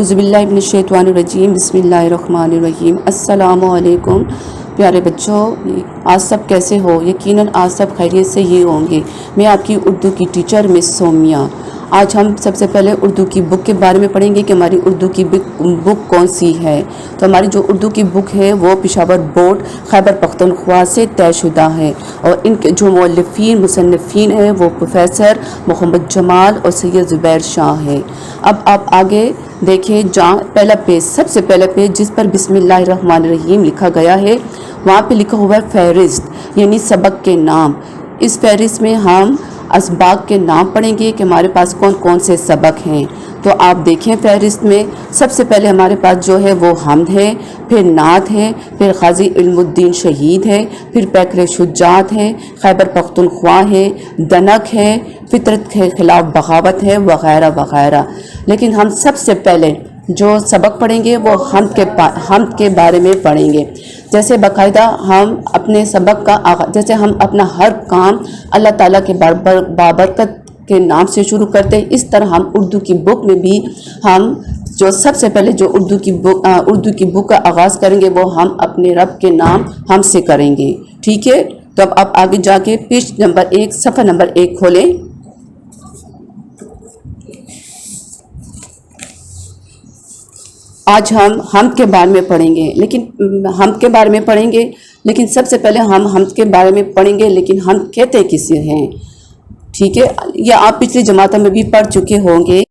औज़ुबिल्लाहि मिनश्शैतानिर्रजीम बिस्मिल्लाहिर्रहमानिर्रहीम। अस्सलामु अलैकुम प्यारे बच्चों, आज सब कैसे हो? यकीनन आज सब खैरियत से ही होंगे। मैं आपकी उर्दू की टीचर मिस सोमिया। आज हम सबसे पहले उर्दू की बुक के बारे में पढ़ेंगे कि हमारी उर्दू की बुक कौन सी है। तो हमारी जो उर्दू की बुक है वो पेशावर बोर्ड खैबर पख्तूनख्वा से तयशुदा है और इनके जो मौल्लिफ़ीन मुसन्निफ़ीन हैं वो प्रोफेसर मोहम्मद जमाल और सैयद ज़ुबैर शाह है। अब आप आगे देखिए, जहाँ पहला पेज, सबसे पहला पेज जिस पर बिस्मिल्लाहिर्रहमानिर्रहीम लिखा गया है वहाँ पे लिखा हुआ है फ़हरिस्त, यानी सबक के नाम। इस फ़हरिस्त में हम असबाक के नाम पढ़ेंगे कि हमारे पास कौन कौन से सबक हैं। तो आप देखें फ़हरिस्त में सबसे पहले हमारे पास जो है वो हमद है, फिर नात है, फिर ग़ाज़ी इल्मुद्दीन शहीद है, फिर पैकर शुजात है, खैबर पख्तूनख्वा है, दनक है, फितरत के ख़िलाफ़ बगावत है, वग़ैरह वग़ैरह। लेकिन हम सबसे पहले जो सबक पढ़ेंगे वो हमद के बारे में पढ़ेंगे। जैसे बाकायदा हम अपने सबक का जैसे हम अपना हर काम अल्लाह ताला के बाबरकत के नाम से शुरू करते हैं, इस तरह हम उर्दू की बुक में भी हम जो सबसे पहले जो उर्दू की बुक का आगाज़ करेंगे वो हम अपने रब के नाम हम से करेंगे। ठीक है, तो अब आप आगे जाके पेज नंबर 1 सफ़ा नंबर 1 खोलें। आज हम हमद के बारे में पढ़ेंगे, लेकिन सबसे पहले हम हमद के बारे में पढ़ेंगे, लेकिन हम कहते किसे हैं। ठीक है, या आप पिछली जमातों में भी पढ़ चुके होंगे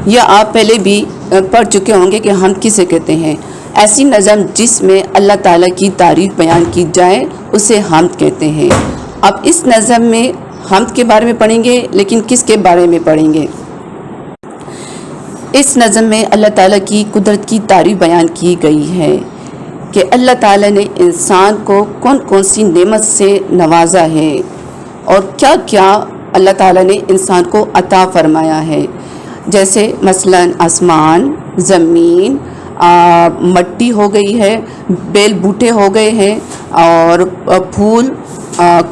या आप पहले भी पढ़ चुके होंगे कि हम किसे कहते हैं। ऐसी नज़म जिसमें अल्लाह ताला की तारीफ़ बयान की जाए उसे हमद कहते हैं। अब इस नज़म में हमद के बारे में पढ़ेंगे, लेकिन किसके बारे में पढ़ेंगे? इस नज़म में अल्लाह ताला की कुदरत की तारीफ़ बयान की गई है कि अल्लाह ताला ने इंसान को कौन कौन सी नेमत से नवाजा है और क्या क्या अल्लाह ताला ने इंसान को अता फरमाया है। जैसे मसलन आसमान, ज़मीन, मट्टी हो गई है, बेल बूटे हो गए हैं और फूल,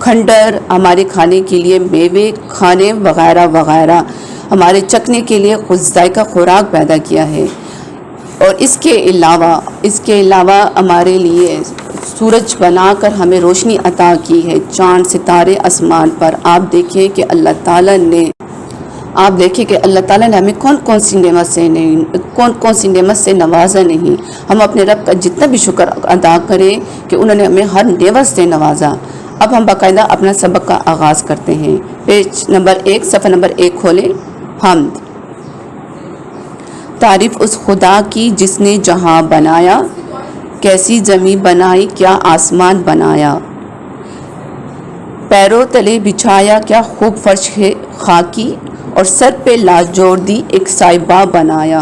खंडर, हमारे खाने के लिए मेवे, खाने वग़ैरह वग़ैरह, हमारे चखने के लिए खुद ज़ायका खुराक पैदा किया है। और इसके अलावा हमारे लिए सूरज बनाकर हमें रोशनी अता की है, चाँद सितारे आसमान पर। आप देखिए कि अल्लाह ताला ने हमें कौन कौन सी नेमत से नवाजा नहीं। हम अपने रब का जितना भी शुक्र अदा करें कि उन्होंने हमें हर नेमत से नवाजा। अब हम बाकायदा अपना सबक का आगाज़ करते हैं। पेज नंबर 1 सफ़ा नंबर 1 खोलें। हमद। तारीफ़ उस खुदा की जिसने जहां बनाया, कैसी ज़मीं बनाई, क्या आसमान बनाया, पैरों तले बिछाया क्या खूब फर्श है खाकी, और सर पे लाजोर दी एक साहिबा बनाया।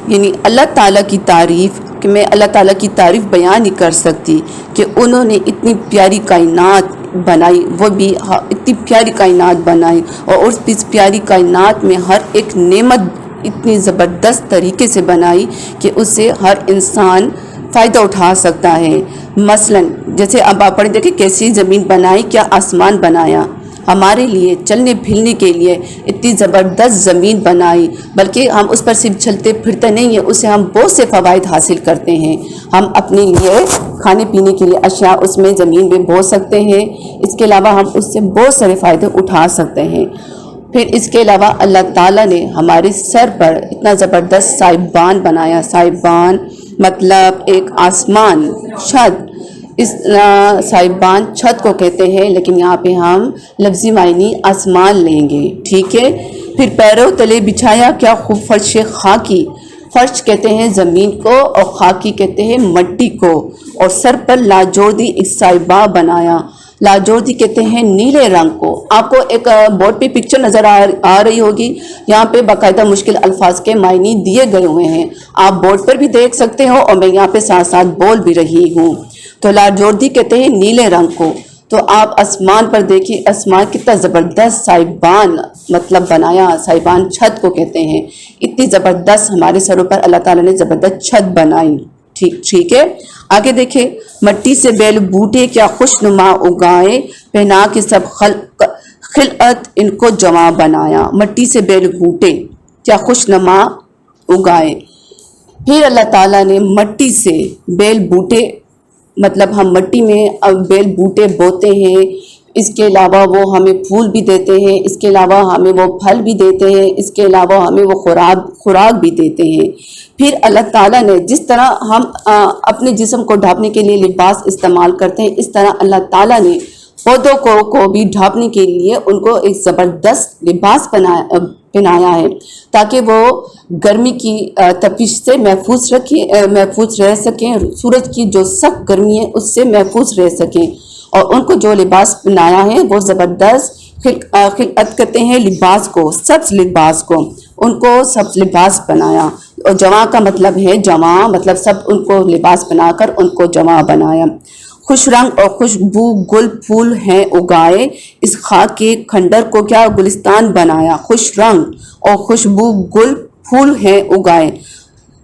यानी अल्लाह ताला की तारीफ़ कि मैं अल्लाह ताला की तारीफ़ बयान नहीं कर सकती कि उन्होंने इतनी प्यारी कायनात बनाई, वो भी इतनी प्यारी कायनात बनाई और उस प्यारी कायनात में हर एक नेमत इतनी ज़बरदस्त तरीके से बनाई कि उससे हर इंसान फ़ायदा उठा सकता है। मसलन जैसे अब आप पढ़ें, देखिए कैसी ज़मीन बनाई, क्या आसमान बनाया। हमारे लिए चलने फिरने के लिए इतनी ज़बरदस्त ज़मीन बनाई, बल्कि हम उस पर सिर्फ चलते फिरते नहीं हैं, उससे हम बहुत से फ़वाइद हासिल करते हैं। हम अपने लिए खाने पीने के लिए अशिया उसमें ज़मीन में बो सकते हैं। इसके अलावा हम उससे बहुत सारे फ़ायदे उठा सकते हैं। फिर इसके अलावा अल्लाह ताला ने हमारे सर पर इतना ज़बरदस्त साहिबान बनाया। साहिबान मतलब एक आसमान, छत। इस साहिबान छत को कहते हैं, लेकिन यहाँ पे हम लफ्ज़ी मायनी आसमान लेंगे। ठीक है, फिर पैरों तले बिछाया क्या खूब फर्श खाकी। फर्श कहते हैं ज़मीन को और खाकी कहते हैं मट्टी को, और सर पर लाजोदी एक साहिबा बनाया। लाजोदी कहते हैं नीले रंग को। आपको एक बोर्ड पे पिक्चर नज़र आ रही होगी, यहाँ पे बाकायदा मुश्किल अल्फाज के मायने दिए गए हुए हैं। आप बोर्ड पर भी देख सकते हो और मैं यहाँ पे साथ साथ बोल भी रही हूँ। तो लाजोदी कहते हैं नीले रंग को। तो आप आसमान पर देखिए, आसमान कितना ज़बरदस्त साहिबान मतलब बनाया। साहिबान छत को कहते हैं। इतनी ज़बरदस्त हमारे सरों पर अल्लाह ताला ने ज़बरदस्त छत बनाई। ठीक है, आगे देखें। मट्टी से बेल बूटे क्या खुशनुमा उगाए, पहना के सब खिलअत इनको जमा बनाया। मट्टी से बेल बूटे क्या खुशनुमा उगाए। फिर अल्लाह ताला ने मट्टी से बेल बूटे, मतलब हम मट्टी में अब बेल बूटे बोते हैं, इसके अलावा वो हमें फूल भी देते हैं, इसके अलावा हमें वो फल भी देते हैं, इसके अलावा हमें वो खुराक भी देते हैं। फिर अल्लाह ताला ने जिस तरह हम अपने जिस्म को ढांपने के लिए लिबास इस्तेमाल करते हैं, इस तरह अल्लाह ताला ने पौधों को भी ढांपने के लिए उनको एक ज़बरदस्त लिबास पहनाया है, ताकि वो गर्मी की तपिश से महफूज रह सकें, सूरज की जो सख्त गर्मी है उससे महफूज रह सकें। और उनको जो लिबास पहनाया है वो ज़बरदस्त खिलअत कहते हैं लिबास को, सब्ज लिबास को, उनको सब्ज लिबास बनाया। और जमा का मतलब है जमा, मतलब सब उनको लिबास बनाकर उनको जमा बनाया। खुश रंग और खुशबू गुल फूल हैं उगाए, इस खाक के खंडर को क्या गुलिस्तान बनाया। खुश रंग और खुशबू गुल फूल हैं उगाए।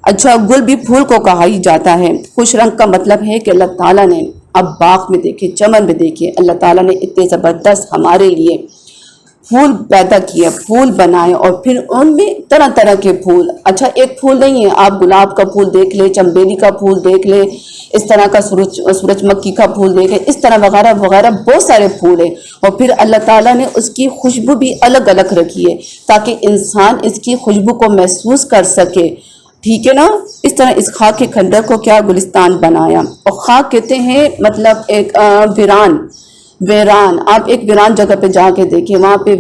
अच्छा, गुल भी फूल को कहा ही जाता है। खुश रंग का मतलब है कि अल्लाह ताला ने, अब बाग में देखिए, चमन में देखिए, अल्लाह ताला ने इतने ज़बरदस्त हमारे लिए फूल पैदा किए, फूल बनाए, और फिर उनमें तरह तरह के फूल। अच्छा, एक फूल नहीं है, आप गुलाब का फूल देख ले, चंबेली का फूल देख ले, इस तरह का सूरजमुखी का फूल देख ले, इस तरह वगैरह वगैरह बहुत सारे फूल हैं। और फिर अल्लाह ताला ने उसकी खुशबू भी अलग अलग रखी है, ताकि इंसान इसकी खुशबू को महसूस कर सके। ठीक है ना। इस तरह इस खाक के खंडर को क्या गुलिस्तान बनाया। और खाक कहते हैं मतलब एक वीरान। आप एक वीरान जगह पे जाके देखें, वहाँ पे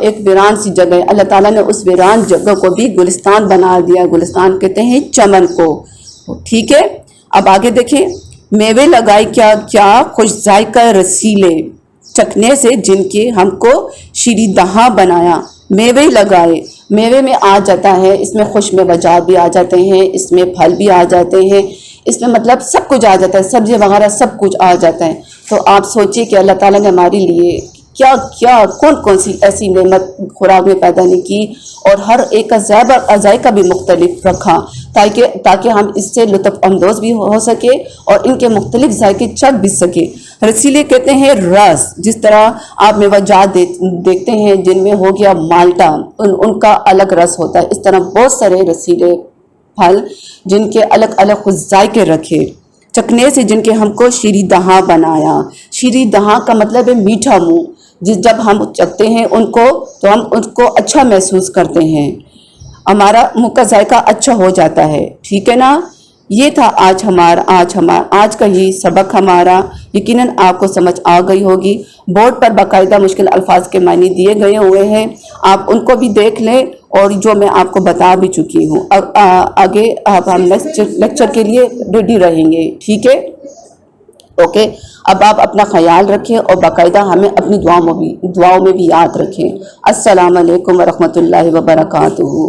एक वीरान सी जगह है, अल्लाह ताला ने उस वीरान जगह को भी गुलिस्तान बना दिया। गुलिस्तान कहते हैं चमन को। ठीक है, अब आगे देखें। मेवे लगाए क्या क्या खुश जायका रसीले, चखने से जिनके हमको शीरीदहा बनाया। मेवे लगाए, मेवे में आ जाता है, इसमें खुश मेवजात भी आ जाते हैं, इसमें फल भी आ जाते हैं, इसमें मतलब सब कुछ आ जाता है, सब्जी वगैरह सब कुछ आ जाता है। तो आप सोचिए कि अल्लाह ताला ने हमारे लिए क्या क्या कौन कौन सी ऐसी नेमत खुराक में पैदा नहीं की, और हर एक का जायका भी मुख्तलिफ रखा, ताकि हम इससे लुत्फ़ अंदोज़ भी हो सके और इनके मुख्तलिफ जायके चख भी सके। रसीले कहते हैं रस। जिस तरह आप मेवजात देखते हैं जिनमें हो गया माल्टा, उनका अलग रस होता है, इस तरह बहुत सारे रसीले फल जिनके अलग अलग खुद जायके रखे, चखने से जिनके हमको शीरीदहा बनाया। शीरीदहा का मतलब है मीठा मुँह। जब हम चखते हैं उनको तो हम उनको अच्छा महसूस करते हैं, हमारा मुँह का जायका अच्छा हो जाता है। ठीक है ना। ये था आज का ये सबक हमारा। यकीनन आपको समझ आ गई होगी। बोर्ड पर बाकायदा मुश्किल अल्फाज के मायने दिए गए हुए हैं, आप उनको भी देख लें, और जो मैं आपको बता भी चुकी हूँ। अब आगे अब हम लेक्चर के लिए रेडी रहेंगे। ठीक है, ओके। अब आप अपना ख्याल रखें और बाकायदा हमें अपनी दुआओं में भी याद रखें। अस्सलाम वालेकुम व रहमतुल्लाहि व बरकातुहू।